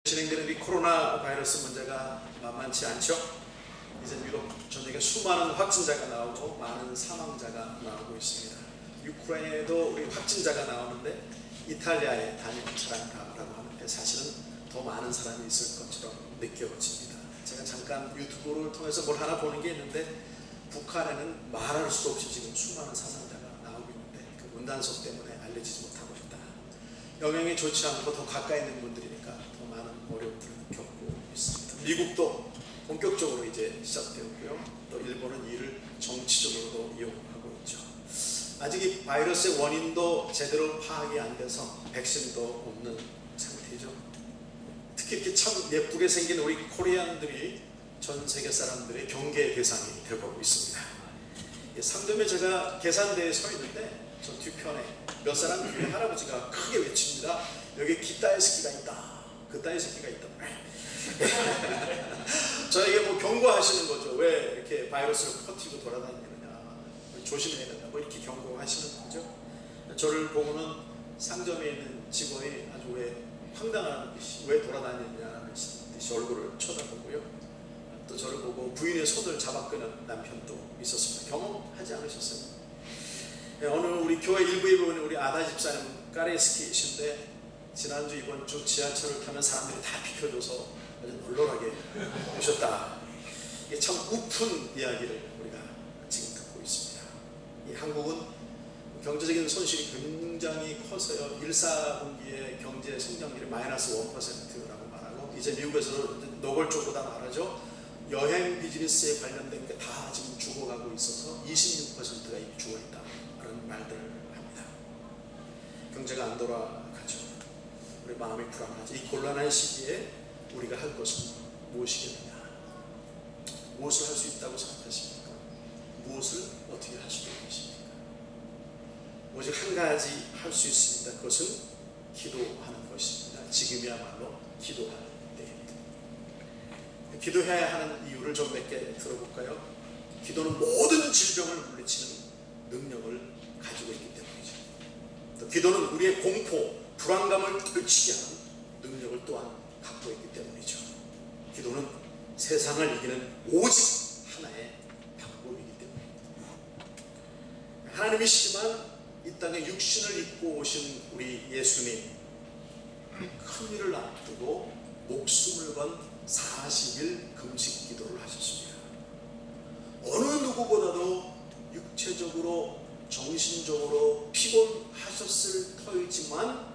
진행되는 이 코로나 바이러스 문제가 만만치 않죠. 이제 유럽 전역에 수많은 확진자가 나오고 많은 사망자가 나오고 있습니다. 유크레인에도 우리 확진자가 나오는데 이탈리아에 단일 차량가라고 하는데 사실은 더 많은 사람이 있을 것처럼 느껴집니다. 제가 잠깐 유튜브를 통해서 뭘 하나 보는 게 있는데 북한에는 말할 수 없이 지금 수많은 사상자가 나오고 있는데 그 문단속 때문에 알려지지 못하고 있다. 영향이 좋지 않고 더 가까이 있는 분들이니까 더 많은 어려움들을 겪고 있습니다. 미국도 본격적으로 이제 시작되었고요. 또 일본은 이를 정치적으로도 이용하고 있죠. 아직 이 바이러스의 원인도 제대로 파악이 안 돼서 백신도 없는 상태죠. 특히 이렇게 참 예쁘게 생긴 우리 코리안들이 전 세계 사람들의 경계 대상이 되고 있습니다. 상점에 제가 계산대에 서 있는데 저 뒤편에 몇 사람 중에 할아버지가 크게 외칩니다. 여기 기따의 새끼가 있다. 그따의 새끼가 있다. 저에게 뭐 경고하시는 거죠. 왜 이렇게 바이러스를 퍼뜨리고 돌아다니느냐. 조심해야 된다. 뭐 이렇게 경고하시는 거죠. 저를 보고는 상점에 있는 직원이 아주 왜 황당한 듯이 왜 돌아다니느냐는 듯이 얼굴을 쳐다보고요. 또 저를 보고 부인의 손을 잡아끄는 남편도 있었습니다. 경험하지 않으셨어요? 어느 우리 교회 일부에 보는 우리 아다 집사님 까레스키이신데 지난주 이번 주 지하철을 타면 사람들이 다 비켜줘서 아주 널널하게 오셨다. 이게 참 우픈 이야기를 우리가 지금 듣고 있습니다. 이 한국은 경제적인 손실이 굉장히 커서요. 1·4분기의 경제 성장률이 마이너스 1%라고 말하고 이제 미국에서 노골적보다 말하죠. 여행 비즈니스에 관련된 게 다 지금 죽어가고 있어서 26%가 이미 죽어있다. 라는 말들을 합니다. 경제가 안 돌아가죠. 우리 마음이 불안하죠. 이 곤란한 시기에 우리가 할 것은 무엇이겠느냐? 무엇을 할 수 있다고 생각하십니까? 무엇을 어떻게 할 수 있는 것입니까? 오직 한 가지 할 수 있습니다. 그것은 기도하는 것입니다. 지금이야말로 기도할 때입니다. 기도해야 하는 이유를 좀 몇 개 들어볼까요? 기도는 모든 질병을 물리치는 능력을 가지고 있기 때문이죠. 또 기도는 우리의 공포, 불안감을 떨치게 하는 능력을 또한 갖고 있기 때문이죠. 기도는 세상을 이기는 오직 하나의 방법이기 때문입니다. 하나님이시지만 이 땅에 육신을 입고 오신 우리 예수님, 큰 일을 앞두고 목숨을 건 40일 금식 기도를 하셨습니다. 어느 누구보다도 육체적으로 정신적으로 피곤하셨을 터이지만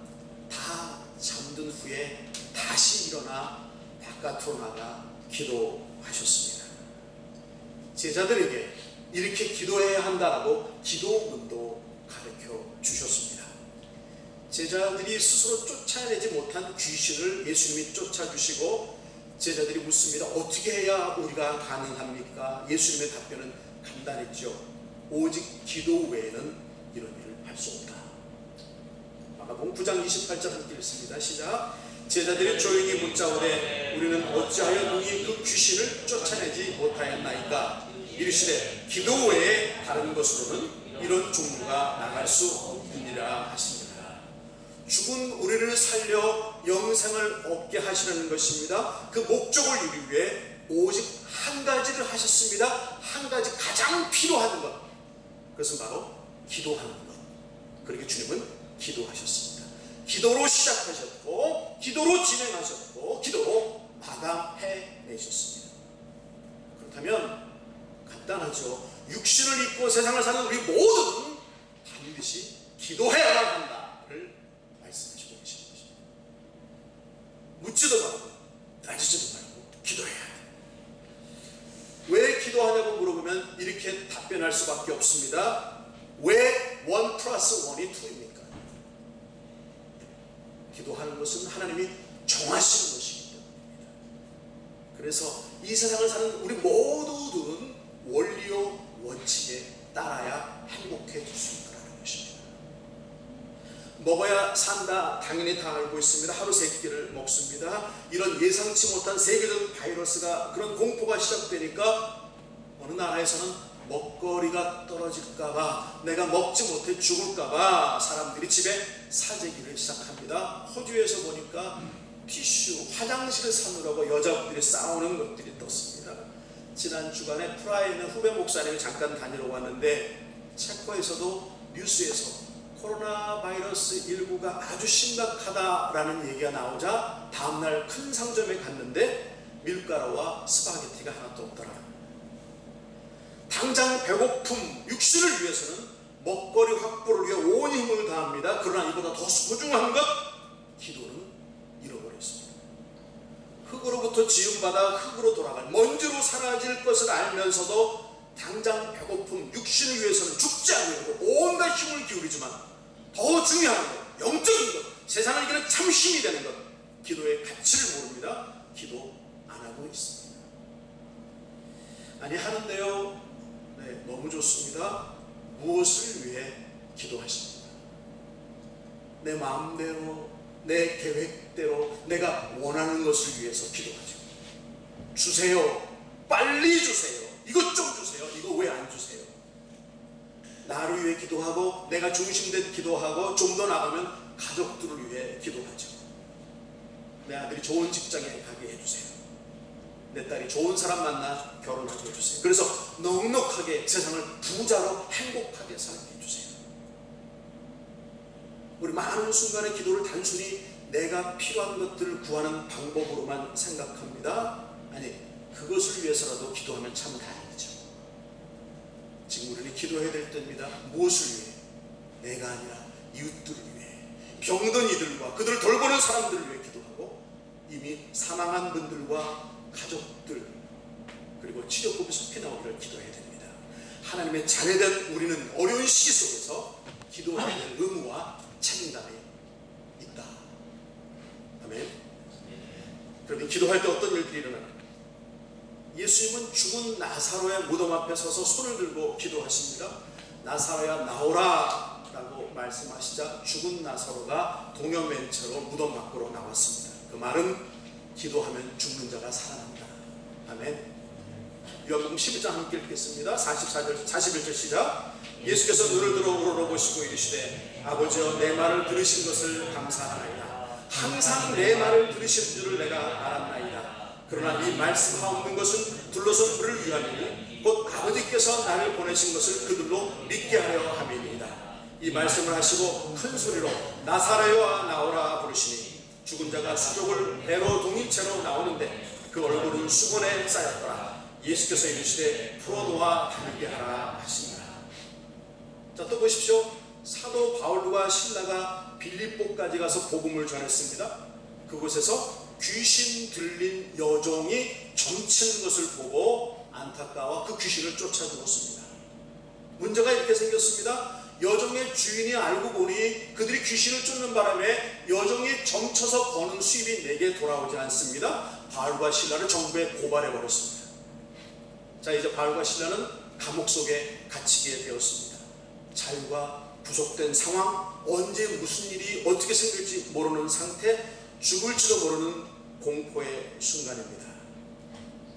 다 잠든 후에 다시 일어나 바깥으로 나가 기도하셨습니다. 제자들에게 이렇게 기도해야 한다라고 기도문도 가르쳐 주셨습니다. 제자들이 스스로 쫓아내지 못한 귀신을 예수님이 쫓아주시고 제자들이 묻습니다. 어떻게 해야 우리가 가능합니까? 예수님의 답변은 간단했죠. 오직 기도 외에는 이런 일을 할 수 없다. 마가복음 9장 28절 함께 읽습니다. 시작. 제자들이 조용히 묻자오되 우리는 어찌하여 능히 그 귀신을 쫓아내지 못하였나이까? 이르시되 기도 외에 다른 것으로는 이런 종류가 나갈 수 없느니라 하십니다. 죽은 우리를 살려 영생을 얻게 하시려는 것입니다. 그 목적을 이루기 위해 오직 한 가지를 하셨습니다. 한 가지 가장 필요한 것. 그것은 바로 기도하는 것. 그렇게 주님은 기도하셨습니다. 기도로 시작하셨고 기도로 진행하셨고 기도로 마감해내셨습니다. 그렇다면 간단하죠. 육신을 입고 세상을 사는 우리 모두는 반드시 기도해야만 한다를 말씀하시고 계시는 것입니다. 묻지도 말고 따지지도 말고 기도해야 돼. 왜 기도하냐고 물어보면 이렇게 답변할 수밖에 없습니다. 왜 1+1이 2입니까? 기도하는 것은 하나님이 정하시는 것이기 때문입니다. 그래서 이 세상을 사는 우리 모두는 원리요 원칙에 따라야 행복해질 수 있다는 것입니다. 먹어야 산다 당연히 다 알고 있습니다. 하루 3끼를 먹습니다. 이런 예상치 못한 세계적 바이러스가 그런 공포가 시작되니까 어느 나라에서는 먹거리가 떨어질까봐 내가 먹지 못해 죽을까봐 사람들이 집에 사재기를 시작합니다. 호주에서 보니까 티슈, 화장실을 사느라고 여자분들이 싸우는 것들이 떴습니다. 지난 주간에 프라하에 있는 후배 목사님이 잠깐 다니러 왔는데 체코에서도 뉴스에서 코로나 바이러스 19가 아주 심각하다라는 얘기가 나오자 다음날 큰 상점에 갔는데 밀가루와 스파게티가 하나도 없더라. 당장 배고픔, 육신을 위해서는 먹거리 확보를 위해 온 힘을 다합니다. 그러나 이보다 더 소중한 것, 기도는 잃어버렸습니다. 흙으로부터 지음받아 흙으로 돌아갈, 먼지로 사라질 것을 알면서도 당장 배고픔, 육신을 위해서는 죽지 않으려고 온갖 힘을 기울이지만 더 중요한 것, 영적인 것, 세상을 이기는 참 힘이 되는 것, 기도의 가치를 모릅니다. 기도 안 하고 있습니다. 아니 하는데요, 네, 너무 좋습니다. 무엇을 위해 기도하십니까? 내 마음대로, 내 계획대로 내가 원하는 것을 위해서 기도하죠. 주세요, 빨리 주세요, 이것 좀 주세요, 이거 왜 안 주세요? 나를 위해 기도하고, 내가 중심된 기도하고, 좀 더 나가면 가족들을 위해 기도하죠. 내 아들이 좋은 직장에 가게 해주세요. 내 딸이 좋은 사람 만나 결혼하게 해주세요. 그래서 넉넉하게 세상을 부자로 행복하게 살게 해주세요. 우리 많은 순간의 기도를 단순히 내가 필요한 것들을 구하는 방법으로만 생각합니다. 아니, 그것을 위해서라도 기도하면 참 다행이죠. 지금 우리는 기도해야 될 때입니다. 무엇을 위해? 내가 아니라 이웃들을 위해, 병든 이들과 그들을 돌보는 사람들을 위해 기도하고, 이미 사망한 분들과 가족들, 그리고 치료법이 속히 나오기를 기도해야 됩니다. 하나님의 자녀된 우리는 어려운 시기 속에서 기도해야 될 의무와 책임감이 있다. 아멘. 그러면 기도할 때 어떤 일들이 일어나나? 예수님은 죽은 나사로의 무덤 앞에 서서 손을 들고 기도하십니다. 나사로야 나오라 라고 말씀하시자 죽은 나사로가 동여맨 채로 무덤 밖으로 나왔습니다. 그 말은 기도하면 죽는 자가 살아난다. 아멘. 요한복음 11장 함께 읽겠습니다. 41절 시작. 예수께서 눈을 들어 우러러보시고 이르시되 아버지여 내 말을 들으신 것을 감사하나이다. 항상 내 말을 들으신 줄을 내가 알았나이다. 그러나 이 말씀하옵는 것은 둘러선 우리를 위함이니 곧 아버지께서 나를 보내신 것을 그들로 믿게 하려 함이니이다. 이 말씀을 하시고 큰 소리로 나사로야 나오라 부르시니 죽은 자가 수족을 배로 동이채로 나오는데 그 얼굴은 수건에 쌓였더라. 예수께서 이르시되 풀어놓아 다니게 하라 하시니라. 자, 또 보십시오. 사도 바울과 실라가 빌립보까지 가서 복음을 전했습니다. 그곳에서 귀신 들린 여종이 점치는 것을 보고 안타까워 그 귀신을 쫓아 죽었습니다. 문제가 이렇게 생겼습니다. 여종의 주인이 알고 보니 그들이 귀신을 쫓는 바람에 여종이 점쳐서 버는 수입이 내게 돌아오지 않습니다. 바울과 실라를 정부에 고발해 버렸습니다. 자, 이제 바울과 실라는 감옥 속에 갇히게 되었습니다. 자유가 부족된 상황, 언제 무슨 일이 어떻게 생길지 모르는 상태, 죽을지도 모르는 공포의 순간입니다.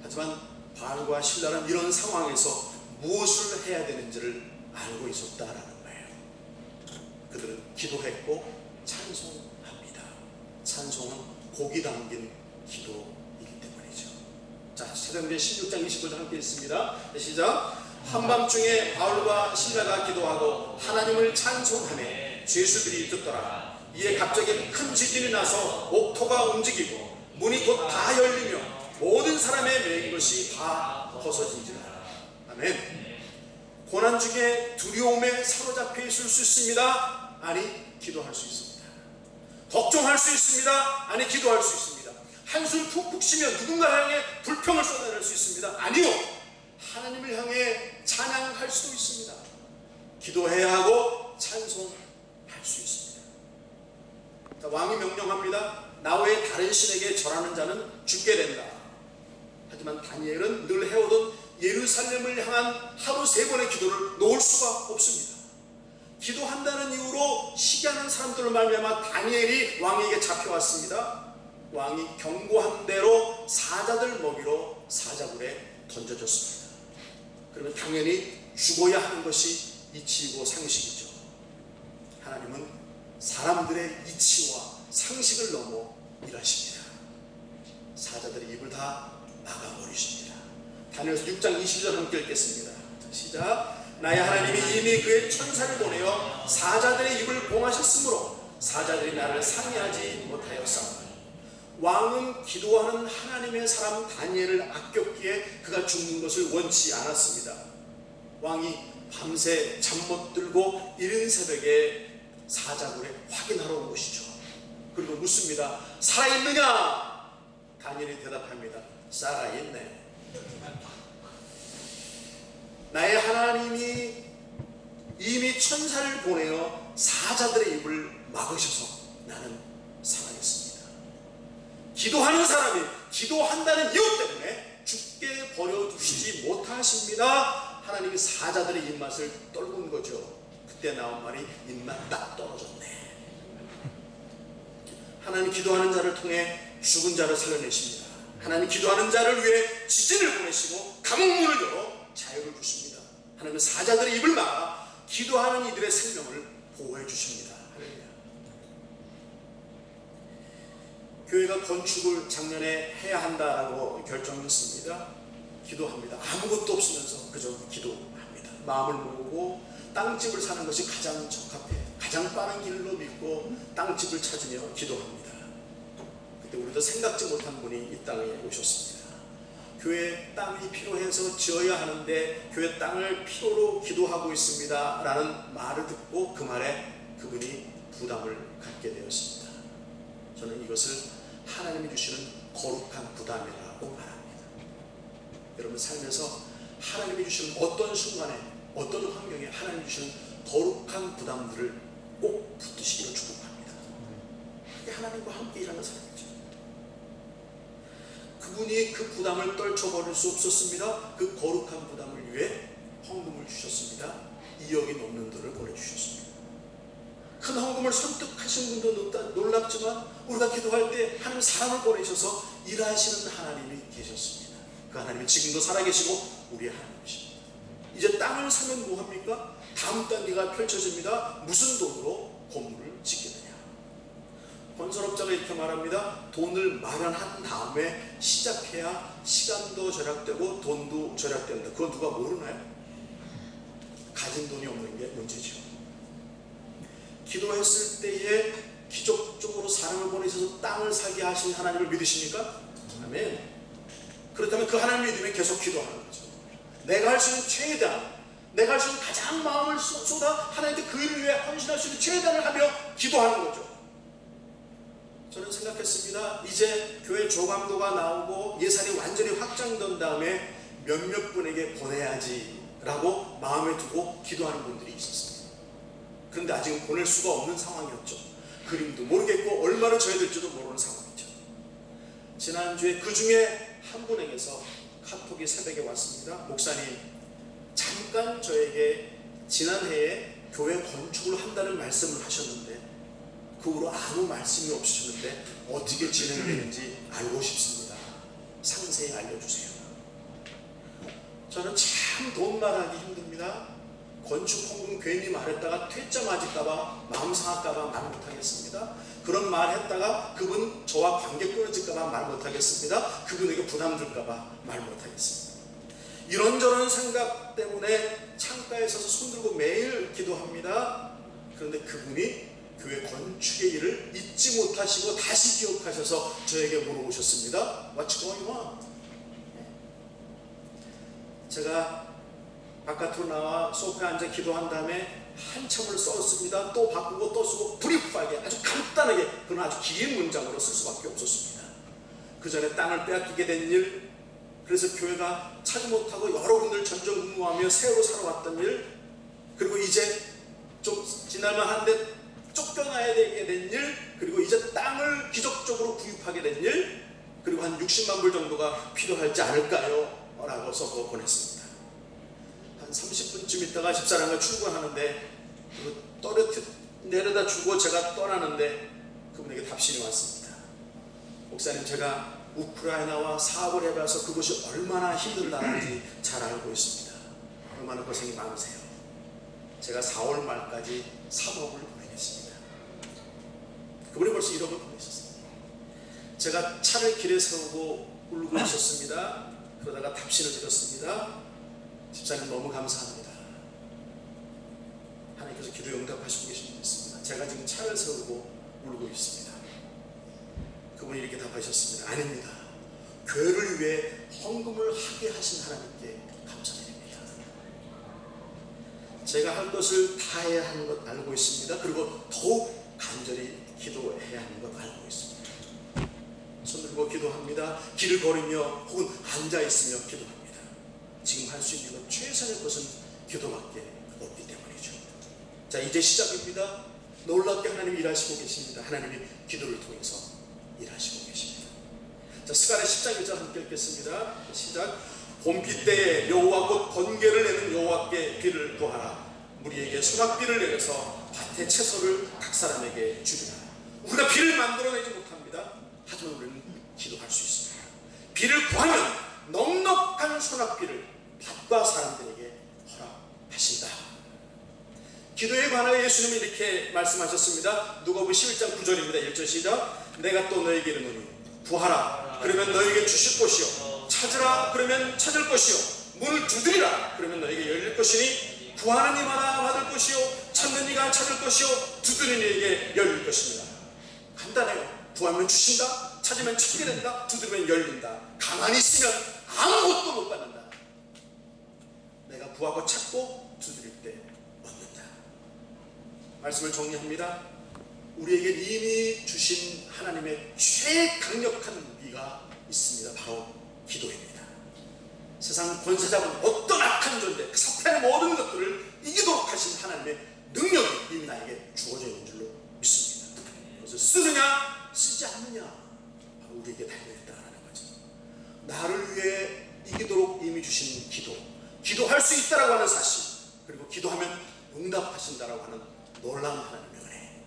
하지만 바울과 실라는 이런 상황에서 무엇을 해야 되는지를 알고 있었다라는 거예요. 그들은 기도했고 찬송합니다. 찬송은 복이 담긴 기도이기 때문이죠. 자, 사도행전 16장 29절 함께 있습니다. 시작. 한밤중에 바울과 실라가 기도하고 하나님을 찬송하며 죄수들이 듣더라. 이에 갑자기 큰 지진이 나서 옥토가 움직이고 문이 곧 다 열리며 모든 사람의 매인 것이 다 벗어진지라. 아멘. 고난 중에 두려움에 사로잡혀 있을 수 있습니다. 아니, 기도할 수 있습니다. 걱정할 수 있습니다. 아니, 기도할 수 있습니다. 한숨 푹푹 쉬며 누군가 향해 불평을 쏟아낼 수 있습니다. 아니요, 하나님을 향해 찬양할 수도 있습니다. 기도해야 하고 찬송할 수 있습니다. 자, 왕이 명령합니다. 나 외에 다른 신에게 절하는 자는 죽게 된다. 하지만 다니엘은 늘 해오던 예루살렘을 향한 하루 3번의 기도를 놓을 수가 없습니다. 기도한다는 이유로 시기하는 사람들을 말미암아 다니엘이 왕에게 잡혀왔습니다. 왕이 경고한 대로 사자들 먹이로 사자굴에 던져졌습니다. 그러면 당연히 죽어야 하는 것이 이치이고 상식이죠. 하나님은 사람들의 이치와 상식을 넘어 일하십니다. 사자들의 입을 다 막아버리십니다. 다니엘서 6장 20절 함께 읽겠습니다. 시작. 나의 하나님이 이미 그의 천사를 보내어 사자들의 입을 봉하셨으므로 사자들이 나를 상의하지 못하였사오니 왕은 기도하는 하나님의 사람 다니엘을 아꼈기에 그가 죽는 것을 원치 않았습니다. 왕이 밤새 잠 못 들고 이른 새벽에 사자굴에 확인하러 온 것이죠. 그리고 묻습니다. 살아있느냐? 다니엘이 대답합니다. 살아있네. 나의 하나님이 이미 천사를 보내어 사자들의 입을 막으셔서 나는 살아있습니다. 기도하는 사람이 기도한다는 이유 때문에 죽게 버려두시지 못하십니다. 하나님이 사자들의 입맛을 떨군 거죠. 그때 나온 말이 입맛 딱 떨어졌네. 하나님 기도하는 자를 통해 죽은 자를 살려내십니다. 하나님 기도하는 자를 위해 지진을 보내시고 감옥문을 열어 자유를 주십니다. 하나님은 사자들의 입을 막아 기도하는 이들의 생명을 보호해 주십니다. 할렐루야. 교회가 건축을 작년에 해야 한다라고 결정했습니다. 기도합니다. 아무것도 없으면서 그저 기도합니다. 마음을 모으고 땅집을 사는 것이 가장 적합해, 가장 빠른 길로 믿고 땅집을 찾으며 기도합니다. 그때 우리도 생각지 못한 분이 이 땅에 오셨습니다. 교회 땅이 필요해서 지어야 하는데 교회 땅을 필요로 기도하고 있습니다 라는 말을 듣고 그 말에 그분이 부담을 갖게 되었습니다. 저는 이것을 하나님이 주시는 거룩한 부담이라고 말합니다. 여러분 삶에서 하나님이 주시는 어떤 순간에 어떤 환경에 하나님이 주시는 거룩한 부담들을 꼭 붙드시기를 축복합니다. 그게 하나님과 함께 일하는 사람이죠. 그분이 그 부담을 떨쳐버릴 수 없었습니다. 그 거룩한 부담을 위해 헌금을 주셨습니다. 2억이 넘는 돈을 보내주셨습니다. 큰 헌금을 선택하신 분도 놀랍지만 우리가 기도할 때 하나님 사람을 보내셔서 일하시는 하나님이 계셨습니다. 그 하나님이 지금도 살아계시고 우리의 하나님이십니다. 이제 땅을 사면 뭐합니까? 다음 단계가 펼쳐집니다. 무슨 돈으로 건물을 짓겠느냐. 건설업자가 이렇게 말합니다. 돈을 마련한 다음에 시작해야 시간도 절약되고 돈도 절약된다. 그건 누가 모르나요? 가진 돈이 없는 게 문제죠. 기도했을 때에 기적적으로 사람을 보내셔서 땅을 사게 하신 하나님을 믿으십니까? 아멘. 그렇다면 그 하나님을 믿으면 계속 기도하는 거죠. 내가 할 수 있는 최대한, 내가 할 수 있는 가장 마음을 쏟아 하나님께 그 일을 위해 헌신할 수 있는 최대한을 하며 기도하는 거죠. 저는 생각했습니다. 이제 교회 조감도가 나오고 예산이 완전히 확장된 다음에 몇몇 분에게 보내야지 라고 마음에 두고 기도하는 분들이 있었습니다. 그런데 아직은 보낼 수가 없는 상황이었죠. 그림도 모르겠고 얼마나 져야 될지도 모르는 상황이죠. 지난주에 그 중에 한 분에게서 카톡이 새벽에 왔습니다. 목사님, 잠깐 저에게 지난해에 교회 건축을 한다는 말씀을 하셨는데 그 후로 아무 말씀이 없으셨는데 어떻게 진행되는지 알고 싶습니다. 상세히 알려주세요. 저는 참 돈 말하기 힘듭니다. 건축 헌금 괜히 말했다가 퇴짜 맞을까봐, 마음 상할까봐 말 못하겠습니다. 그런 말 했다가 그분 저와 관계 끊어질까봐 말 못하겠습니다. 그분에게 부담 줄까봐 말 못하겠습니다. 이런저런 생각 때문에 창가에 서서 손들고 매일 기도합니다. 그런데 그분이 교회 건축의 일을 잊지 못하시고 다시 기억하셔서 저에게 물어보셨습니다. What's going on? 제가 바깥으로 나와 소파에 앉아 기도한 다음에 한참을 썼습니다. 또 바꾸고 또 쓰고 브리프하게 아주 간단하게, 그건 아주 긴 문장으로 쓸 수밖에 없었습니다. 그 전에 땅을 빼앗기게 된 일, 그래서 교회가 차지 못하고 여러분들 전전긍긍하며 새로 살아왔던 일, 그리고 이제 좀 지날만 한데 쫓겨나야 되게 된 일, 그리고 이제 땅을 기적적으로 구입하게 된 일, 그리고 한 60만 불 정도가 필요하지 않을까요? 라고 써서 보냈습니다. 한 30분쯤 있다가 집사람과 출근하는데 내려다 주고 제가 떠나는데 그분에게 답신이 왔습니다. 목사님, 제가 우크라이나와 사업을 해봐서 그것이 얼마나 힘든 나라인지 잘 알고 있습니다. 얼마나 고생이 많으세요. 제가 4월 말까지 3억을 보내겠습니다. 그분이 벌써 1억을 보내셨습니다. 제가 차를 길에 세우고 울고 있었습니다. 그러다가 답신을 드렸습니다. 집사님 너무 감사합니다. 하나님께서 기도에 응답하시고 계신 줄 믿습니다. 제가 지금 차를 세우고 울고 있습니다. 그분이 이렇게 답하셨습니다. 아닙니다. 교회를 위해 헌금을 하게 하신 하나님께 감사드립니다. 제가 할 것을 다 해야 하는 것 알고 있습니다. 그리고 더욱 간절히 기도해야 하는 것 알고 있습니다. 손 들고 기도합니다. 길을 걸으며 혹은 앉아있으며 기도합니다. 지금 할 수 있는 것 최선의 것은 기도밖에 없기 때문이죠. 자, 이제 시작입니다. 놀랍게 하나님이 일하시고 계십니다. 하나님이 기도를 통해서 일하시고 계십니다. 자, 스가랴 10장 1절 함께 읽겠습니다. 시작. 봄비 때에 여호와 곧 번개를 내는 여호와께 비를 구하라. 무리에게 소낙비를 내려서 밭의 채소를 각 사람에게 주리라. 우리가 비를 만들어내지 못합니다. 하지만 우리는 기도할 수 있습니다. 비를 구하면 넉넉한 소낙비를 밭과 사람들에게 허락하신다. 기도에 관하여 예수님이 이렇게 말씀하셨습니다. 누가복음 11장 9절입니다. 1절 시작. 내가 또 너에게 이르노니 구하라 그러면 너에게 주실 것이요 찾으라 그러면 찾을 것이요 문을 두드리라 그러면 너에게 열릴 것이니 구하는 이마다 받을 것이요 찾는 이가 찾을 것이요 두드리는 이에게 열릴 것입니다. 간단해요. 구하면 주신다, 찾으면 찾게 된다, 두드리면 열린다. 가만히 있으면 아무것도 못 받는다. 내가 구하고 찾고 두드릴 때 얻는다. 말씀을 정리합니다. 우리에게 이미 주신 하나님의 최강력한 무기가 있습니다. 바로 기도입니다. 세상 권세자분 어떤 악한 존재, 그 사탄의 모든 것들을 이기도록 하신 하나님의 능력이 이미 나에게 주어져 있는 줄로 믿습니다. 그래서 쓰느냐 쓰지 않느냐 바로 우리에게 달려있다는 거죠. 나를 위해 이기도록 이미 주신 기도, 기도할 수 있다라고 하는 사실, 그리고 기도하면 응답하신다라고 하는 놀라운 하나님의 은혜.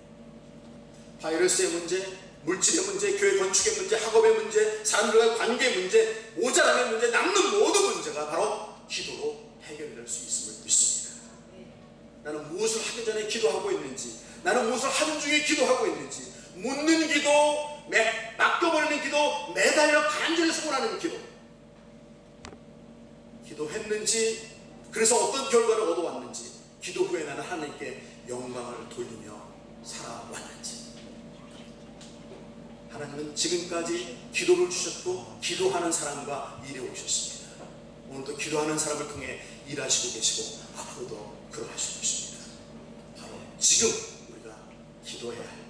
바이러스의 문제, 물질의 문제, 교회 건축의 문제, 학업의 문제, 사람들과의 관계의 문제, 모자람의 문제, 남는 모든 문제가 바로 기도로 해결될 수 있음을 믿습니다. 나는 무엇을 하기 전에 기도하고 있는지, 나는 무엇을 하는 중에 기도하고 있는지, 묻는 기도, 맡겨버리는 기도, 매달려 간절히 소원하는 기도, 기도했는지, 그래서 어떤 결과를 얻어왔는지, 기도 후에 나는 하나님께 영광을 돌리며 살아왔는지. 하나님은 지금까지 기도를 주셨고 기도하는 사람과 일해 오셨습니다. 오늘도 기도하는 사람을 통해 일하시고 계시고 앞으로도 그러하실 것입니다. 바로 지금 우리가 기도해야 합니다.